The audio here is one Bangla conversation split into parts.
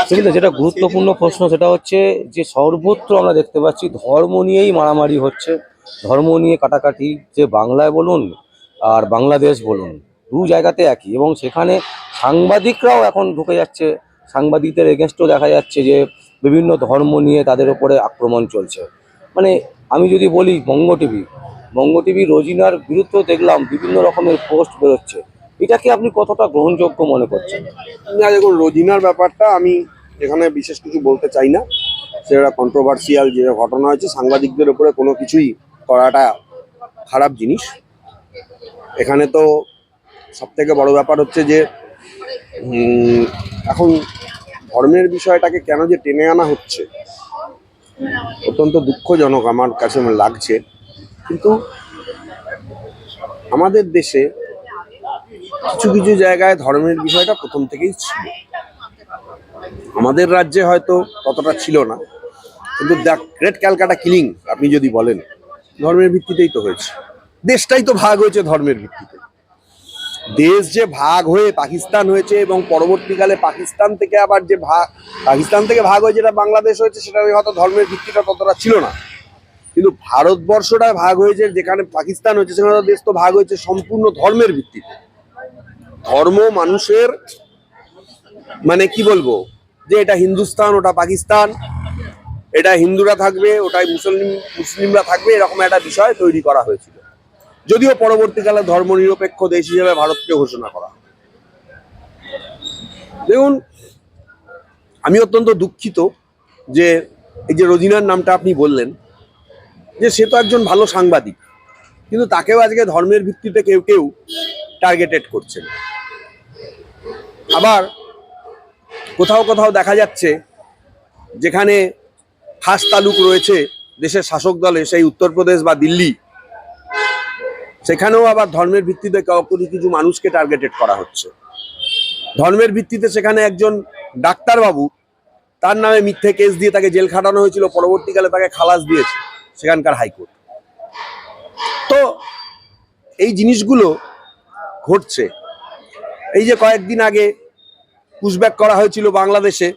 সেটা যেটা গুরুত্বপূর্ণ প্রশ্ন সেটা হচ্ছে যে সর্বত্র আমরা দেখতে পাচ্ছি ধর্ম নিয়েই মারামারি হচ্ছে, ধর্ম নিয়ে কাটাকাটি, যে বাংলায় বলুন আর বাংলাদেশ বলুন, দু জায়গাতে একই। এবং সেখানে সাংবাদিকরাও এখন ঢুকে যাচ্ছে, সাংবাদিকদের এগেনস্টও দেখা যাচ্ছে যে বিভিন্ন ধর্ম নিয়ে তাদের ওপরে আক্রমণ চলছে। মানে আমি যদি বলি বঙ্গ টিভি রোজিনার বিরুদ্ধেও দেখলাম বিভিন্ন রকমের পোস্ট বেরোচ্ছে। এটাকে আপনি কতটা গ্রহণযোগ্য মনে করছেন? না, দেখুন, রোজিনার ব্যাপারটা আমি এখানে বিশেষ কিছু বলতে চাই না। সেটা কন্ট্রোভার্সিয়াল যে ঘটনা হয়েছে, সাংবাদিকদের উপরে কোনো কিছুই করাটা খারাপ জিনিস। এখানে তো সব থেকে বড় ব্যাপার হচ্ছে যে এখন ধর্মের বিষয়টাকে কেন যে টেনে আনা হচ্ছে অত্যন্ত দুঃখজনক আমার কাছে লাগছে। কিন্তু আমাদের দেশে কিছু কিছু জায়গায় ধর্মের বিষয়টা প্রথম থেকেই ছিল। আমাদের রাজ্যে হয়তো ততটা ছিল না, কিন্তু দ্য গ্রেট ক্যালকাটা কিলিং আপনি যদি বলেন, ধর্মের ভিত্তিতেই তো হয়েছে। দেশটাই তো ভাগ হয়েছে ধর্মের ভিত্তিতে। দেশ যে ভাগ হয়ে পাকিস্তান হয়েছে এবং পরবর্তীকালে পাকিস্তান থেকে ভাগ হয়ে যেটা বাংলাদেশ হয়েছে, সেটা হয়তো ধর্মের ভিত্তিটা ততটা ছিল না। কিন্তু ভারতবর্ষটা ভাগ হয়েছে, যেখানে পাকিস্তান হয়েছে সেখানে দেশ তো ভাগ হয়েছে সম্পূর্ণ ধর্মের ভিত্তিতে। ধর্ম মানুষের, মানে কি বলবো, যে এটা হিন্দুস্তান ওটা পাকিস্তান, এটা হিন্দুরা থাকবে ওটাই মুসলিমরা থাকবে, এরকম একটা বিষয় তৈরি করা হয়েছিল। যদিও পরবর্তীকালে ধর্মনিরপেক্ষ দেশ হিসেবে ভারতকে ঘোষণা করা। দেখুন, আমি অত্যন্ত দুঃখিত যে এই যে রোজিনার নামটা আপনি বললেন, যে সে তো একজন ভালো সাংবাদিক, কিন্তু তাকেও আজকে ধর্মের ভিত্তিতে কেউ কেউ টার্গেটেড করছেন। আবার কোথাও কোথাও দেখা যাচ্ছে যেখানে খাস তালুক রয়েছে দেশের শাসক দলে, সেই উত্তরপ্রদেশ বা দিল্লি, সেখানেও আবার ধর্মের ভিত্তিতে কিছু মানুষকে টার্গেটেড করা হচ্ছে। ধর্মের ভিত্তিতে সেখানে একজন ডাক্তারবাবু, তার নামে মিথ্যে কেস দিয়ে তাকে জেল খাটানো হয়েছিল, পরবর্তীকালে তাকে খালাস দিয়েছে সেখানকার হাইকোর্ট। তো এই জিনিসগুলো ঘটছে। এই যে কয়েকদিন আগে পুশব্যাক করা হয়েছিল বাংলাদেশে,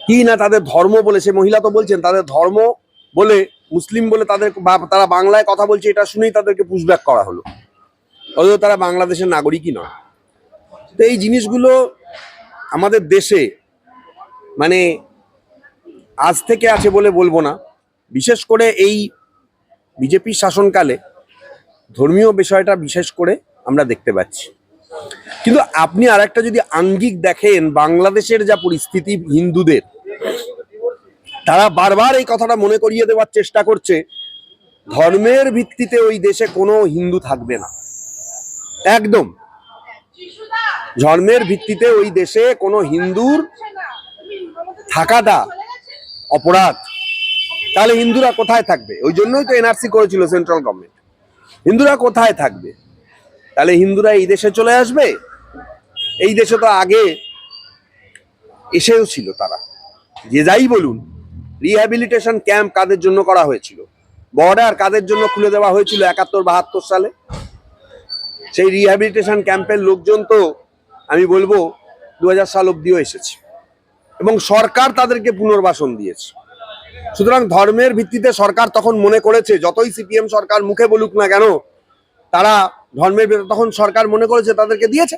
কি না তাদের ধর্ম বলে, সে মহিলা তো বলছেন তাদের ধর্ম বলে, মুসলিম বলে তারা বাংলায় কথা বলছে, এটা শুনেই তাদেরকে পুশব্যাক করা হলো, অথচ তারা বাংলাদেশের নাগরিকই নয়। তো এই জিনিসগুলো আমাদের দেশে মানে আজ থেকে আছে বলে বলবো না, বিশেষ করে এই বিজেপির শাসনকালে ধর্মীয় বিষয়টা বিশেষ করে আমরা দেখতে পাচ্ছি। কিন্তু আপনি আরেকটা যদি আঙ্গিক দেখেন, বাংলাদেশের যা পরিস্থিতি, হিন্দুদের, তারা বারবার এই কথাটা মনে করিয়ে দেওয়ার চেষ্টা করছে ধর্মের ভিত্তিতে ওই দেশে কোনো হিন্দু থাকবে না। একদম ধর্মের ভিত্তিতে ওই দেশে কোনো হিন্দুর থাকাটা অপরাধ। তাহলে হিন্দুরা কোথায় থাকবে? ওই জন্যই তো এনআরসি করেছিল সেন্ট্রাল গভর্নমেন্ট। হিন্দুরা কোথায় থাকবে? তাহলে হিন্দুরা এই দেশে চলে আসবে? এই দেশে তো আগে এসেও ছিল তারা। যে যাই বলুন, রিহ্যাবিলিটেশন ক্যাম্প কাদের জন্য করা হয়েছিল, বর্ডার কাদের জন্য খুলে দেওয়া হয়েছিল 71-72 সালে, সেই রিহ্যাবিলিটেশন ক্যাম্পের লোকজন তো আমি বলবো 2000 সাল অব্দিও এসেছে এবং সরকার তাদেরকে পুনর্বাসন দিয়েছে। সুতরাং ধর্মের ভিত্তিতে সরকার তখন মনে করেছে, যতই সিপিএম সরকার মুখে বলুক না কেন, তারা ধর্মের ভিত্তিতে তখন সরকার মনে করেছে তাদেরকে দিয়েছে।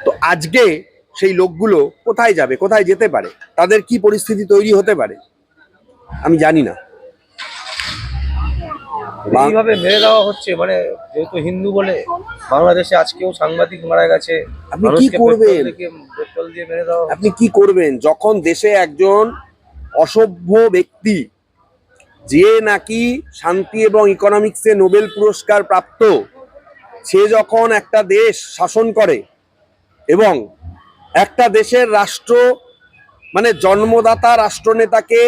তো আজকে সেই লোকগুলো কোথায় যাবে, কোথায় যেতে পারে, তাদের কি পরিস্থিতি তৈরি হতে পারে আমি জানি না। এইভাবে মেরে দেওয়া হচ্ছে, মানে যেহেতু হিন্দু বলে বাংলাদেশে আজকেও সাংবাদিক মারা গেছে। আপনি কি করবেন? পেট্রোল দিয়ে মেরে দেওয়া, আপনি কি করবেন যখন দেশে একজন অসভ্য ব্যক্তি, যে নাকি শান্তি এবং ইকোনমিক্সে নোবেল পুরস্কার প্রাপ্ত, সে যখন একটা দেশ শাসন করে এবং একটা দেশের রাষ্ট্র, মানে জন্মদাতা রাষ্ট্রনেতাকে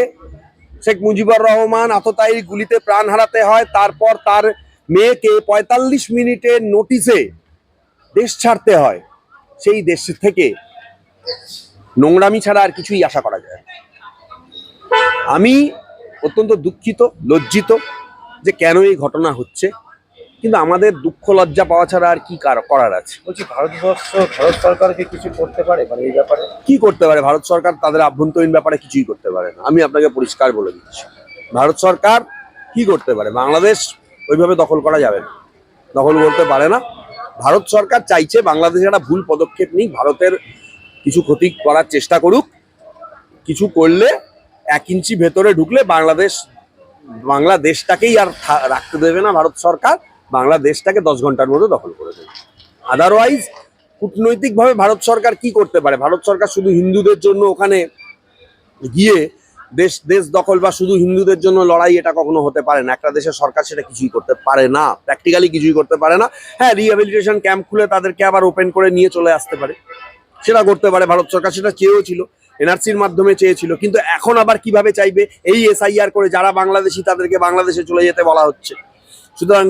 শেখ মুজিবুর রহমান আততায়ীর গুলিতে প্রাণ হারাতে হয়, তারপর তার মেয়েকে 45 মিনিটের নোটিশে দেশ ছাড়তে হয়, সেই দেশ থেকে নোংরামি ছাড়া আর কিছুই আশা করা যায়। আমি অত্যন্ত দুঃখিত, লজ্জিত যে কেন এই ঘটনা হচ্ছে। কিন্তু আমাদের দুঃখ লজ্জা পাওয়া ছাড়া আর কি করার আছে? বলছি ভারত সরকারকে কিছু করতে পারে মানে এই ব্যাপারে? কি করতে পারে ভারত সরকার? তাদের আভ্যন্তরীণ ব্যাপারে কিছুই করতে পারে না। আমি আপনাকে পরিষ্কার বলে দিচ্ছি, ভারত সরকার কি করতে পারে? বাংলাদেশ ওইভাবে দখল করা যাবে না, দখল করতে পারে না। ভারত সরকার চাইছে বাংলাদেশ একটা ভুল পদক্ষেপ নিক, ভারতের কিছু ক্ষতি করার চেষ্টা করুক, কিছু করলে 1 ইঞ্চি ভেতরে ঢুকলে বাংলাদেশটাকেই আর রাখতে দেবে না ভারত সরকার, বাংলাদেশটাকে 10 ঘন্টার মধ্যে দখল করে দেবে। আদারওয়াইজ কূটনৈতিকভাবে ভারত সরকার কি করতে পারে? ভারত সরকার শুধু হিন্দুদের জন্য ওখানে গিয়ে দেশ দেশ দখল বা শুধু হিন্দুদের জন্য লড়াই, এটা কখনো হতে পারে না। একটা দেশের সরকার সেটা কিছুই করতে পারে না, প্র্যাকটিক্যালি কিছুই করতে পারে না। হ্যাঁ, রিহ্যাবিলিটেশন ক্যাম্প খুলে তাদেরকে আবার ওপেন করে নিয়ে চলে আসতে পারে, সেটা করতে পারে। ভারত সরকার সেটা চেয়েছিল, এনআরসির মাধ্যমে চেয়েছিল, কিন্তু এখন আবার কিভাবে চাইবে? এই এসআইআর করে যারা বাংলাদেশি তাদেরকে বাংলাদেশে চলে যেতে বলা হচ্ছে। সুতরাং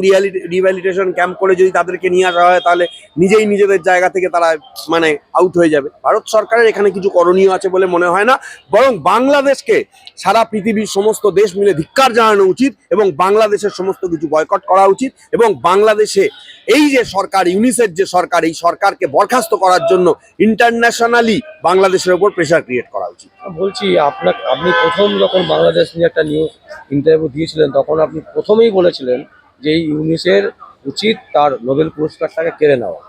রিহ্যাবিলিটেশন ক্যাম্প করে যদি তাদেরকে নিয়ে আসা হয়, তাহলে নিজেই নিজেদের জায়গা থেকে তারা মানে আউট হয়ে যাবে। ভারত সরকারের এখানে কিছু করণীয় আছে বলে মনে হয় না, বরং বাংলাদেশকে সারা পৃথিবীর সমস্ত দেশ মিলে ধিক্কার জানানো উচিত এবং বাংলাদেশের সমস্ত কিছু বয়কট করা উচিত এবং বাংলাদেশে এই যে সরকার, ইউনিসেফ যে সরকার, এই সরকারকে বরখাস্ত করার জন্য ইন্টারন্যাশনালি বাংলাদেশের উপর প্রেশার ক্রিয়েট করা উচিত। বলছি আপনি প্রথম যখন বাংলাদেশ নিয়ে একটা নিউজ ইন্টারভিউ দিয়েছিলেন, তখন আপনি প্রথমেই বলেছিলেন যে এই ইউনিসের উচিত তার নোবেল পুরস্কারটাকে কেড়ে নেওয়া।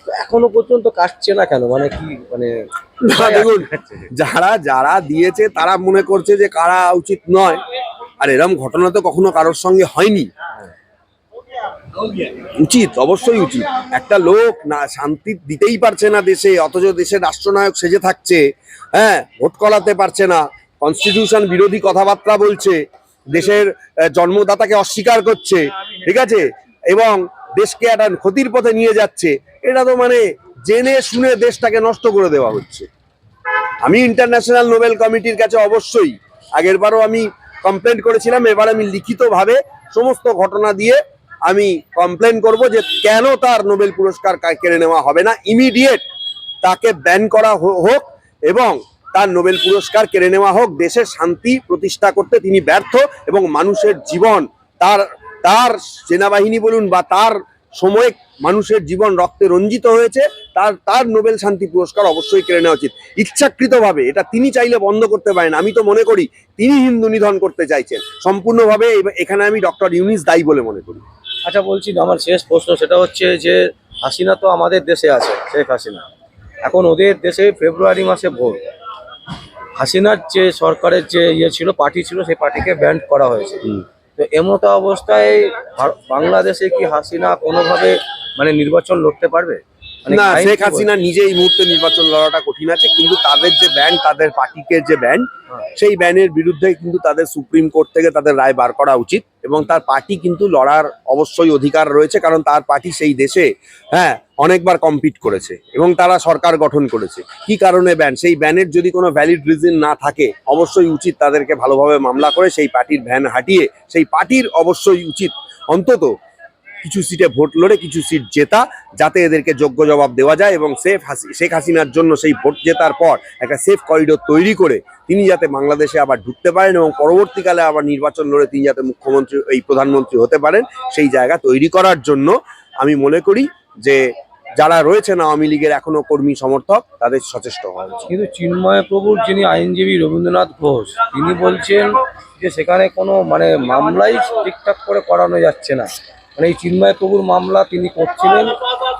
তো এখনো পর্যন্ত কাটছে না কেন? মানে কি মানে না, দেখুন, যারা দিয়েছে তারা মনে করছে যে কারা উচিত নয়, আর এরম ঘটনা তো কখনো কারোর সঙ্গে হয়নি। উচিত, অবশ্যই উচিত। একটা লোক না শান্তি দিতেই পারছে না দেশে, অথচ দেশের রাষ্ট্রনায়ক সেজে থাকছে, হ্যাঁ, ভোট করাতে পারছে না, কনস্টিটিউশন বিরোধী কথাবার্তা বলছে, দেশের জন্মদাতাকে অস্বীকার করছে, ঠিক আছে, এবং দেশকে একটা ক্ষতির পথে নিয়ে যাচ্ছে। এটা তো মানে জেনে শুনে দেশটাকে নষ্ট করে দেওয়া হচ্ছে। আমি ইন্টারন্যাশনাল নোবেল কমিটির কাছে অবশ্যই, আগের বারও আমি কমপ্লেন করেছিলাম, এবার আমি লিখিতভাবে সমস্ত ঘটনা দিয়ে আমি কমপ্লেন করব যে কেন তার নোবেল পুরস্কার কেড়ে নেওয়া হবে না। ইমিডিয়েট তাকে ব্যান করা হোক এবং তার নোবেল পুরস্কার কেড়ে নেওয়া হোক। দেশের শান্তি প্রতিষ্ঠা করতে তিনি ব্যর্থ এবং মানুষের জীবন, তার তার সেনাবাহিনী বলুন বা তার সময়ে মানুষের জীবন রক্তে রঞ্জিত হয়েছে, তার নোবেল শান্তি পুরস্কার অবশ্যই কেড়ে নেওয়া উচিত ইচ্ছাকৃতভাবে। এটা তিনি চাইলে বন্ধ করতে পারেন। আমি তো মনে করি তিনি হিন্দু নিধন করতে চাইছেন সম্পূর্ণভাবে। এখানে আমি ডক্টর ইউনিস দায়ী বলে মনে করি। আচ্ছা, বলছি আমার শেষ প্রশ্ন সেটা হচ্ছে যে হাসিনা তো আমাদের দেশে আছে, শেখ হাসিনা, এখন ওদের দেশে ফেব্রুয়ারি মাসে ভোট। হাসিনার যে সরকারের যে ছিল, পার্টি ছিল, সেই পার্টিকে ব্যান্ড করা হয়েছে। তো এমতো অবস্থায় বাংলাদেশে কি হাসিনা কোনোভাবে মানে নির্বাচন লড়তে পারবে? না, শেখ হাসিনা নিজে এই মুহূর্তে নির্বাচন লড়াটা কঠিন আছে, কিন্তু তাদের যে ব্যান্ড, তাদের পার্টিকে যে ব্যান্ড, সেই ব্যানের বিরুদ্ধে কিন্তু তাদের সুপ্রিম কোর্ট থেকে তাদের রায় বার করা উচিত এবং তার পার্টি কিন্তু লড়ার অবশ্যই অধিকার রয়েছে, কারণ তার পার্টি সেই দেশে হ্যাঁ অনেকবার কম্পিট করেছে এবং তারা সরকার গঠন করেছে। কি কারণে ব্যান? সেই ব্যানের যদি কোনো ভ্যালিড রিজন না থাকে, অবশ্যই উচিত তাদেরকে ভালোভাবে মামলা করে সেই পার্টির ভ্যান হাঁটিয়ে সেই পার্টির অবশ্যই উচিত অন্তত কিছু সিটে ভোট লড়ে কিছু সিট জেতা, যাতে এদেরকে যোগ্য জবাব দেওয়া যায় এবং শেখ হাসিনার জন্য সেই ভোট জেতার পর একটা সেফ করিডোর তৈরি করে তিনি যাতে বাংলাদেশে আবার ঢুকতে পারেন এবং পরবর্তীকালে আবার নির্বাচন লড়ে তিনি যাতে মুখ্যমন্ত্রী, এই প্রধানমন্ত্রী হতে পারেন, সেই জায়গা তৈরি করার জন্য আমি মনে করি যে যারা রয়েছেন আওয়ামী লীগের এখনো কর্মী সমর্থক, তাদের সচেষ্ট হওয়া উচিত। কিন্তু চিন্ময় প্রভুর যিনি আইনজীবী রবীন্দ্রনাথ ঘোষ, তিনি বলছেন যে সেখানে কোনো মানে মামলাই ঠিকঠাক করে করানো যাচ্ছে না। মানে এই চিন্ময় প্রভুর মামলা তিনি করছিলেন,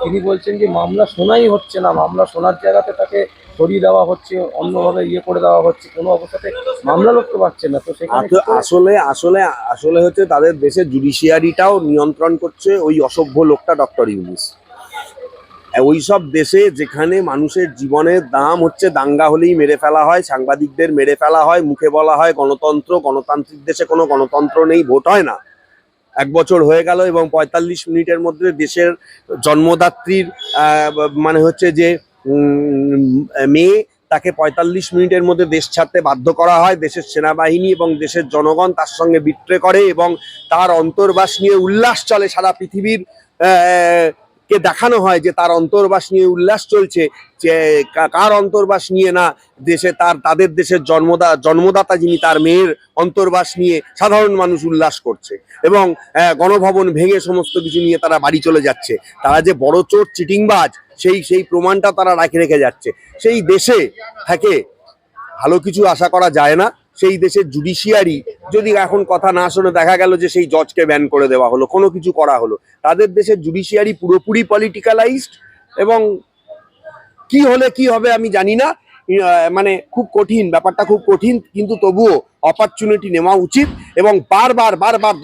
তিনি বলছেন যে মামলা শোনাই হচ্ছে না, মামলা শোনার জায়গাতে তাকে সরিয়ে দেওয়া হচ্ছে, অন্যভাবে করে দেওয়া হচ্ছে, কোনো অবস্থাতে মামলা লড়তে পারছে না। তো সেখানে আসলে আসলে আসলে হচ্ছে তাদের দেশের জুডিশিয়ারিটাও নিয়ন্ত্রণ করছে ওই অসভ্য লোকটা ডক্টর ইউনূস। ওই সব দেশে যেখানে মানুষের জীবনের দাম হচ্ছে, দাঙ্গা হলেই মেরে ফেলা হয়, সাংবাদিকদের মেরে ফেলা হয়, মুখে বলা হয় গণতন্ত্র, গণতান্ত্রিক দেশে কোনো গণতন্ত্র নেই, ভোট হয় না। 1 বছর হয়ে গেল এবং 45 মিনিটের মধ্যে দেশের জন্মদাত্রীর মানে হচ্ছে যে মেয়ে, তাকে 45 মিনিটের মধ্যে দেশ ছাড়তে বাধ্য করা হয়। দেশের সেনাবাহিনী এবং দেশের জনগণ তার সঙ্গে বিট্রে করে এবং তার অন্তর্বাস নিয়ে উল্লাস চলে সারা পৃথিবীর কে দেখানো হয় যে তার অন্তর্বাস নিয়ে উল্লাস চলছে, যে কার অন্তর্বাস নিয়ে না দেশে তাদের দেশের জন্মদাতা যিনি তার মেয়ের অন্তর্বাস নিয়ে সাধারণ মানুষ উল্লাস করছে, এবং গণভবন ভেঙে সমস্ত কিছু নিয়ে তারা বাড়ি চলে যাচ্ছে। তারা যে বড় চোর চিটিংবাজ সেই প্রমাণটা তারা রেখে যাচ্ছে। সেই দেশে থেকে ভালো কিছু আশা করা যায় না। সেই দেশের জুডিশিয়ারি যদি এখন কথা না শোনে, দেখা গেল যে সেই জজকে ব্যান করে দেওয়া হলো, কোনো কিছু করা হলো, তাদের দেশের জুডিশিয়ারি পুরোপুরি পলিটিক্যালাইজড, এবং কি হলে কি হবে আমি জানি না। মানে খুব কঠিন, ব্যাপারটা খুব কঠিন, কিন্তু তবুও অপরচুনিটি নেওয়া উচিত, এবং বারবার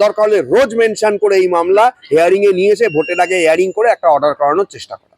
দরকার হলে রোজ মেনশন করে এই মামলা হিয়ারিং এ নিয়ে এসে ভোটের আগে হিয়ারিং করে একটা অর্ডার করানোর চেষ্টা করা।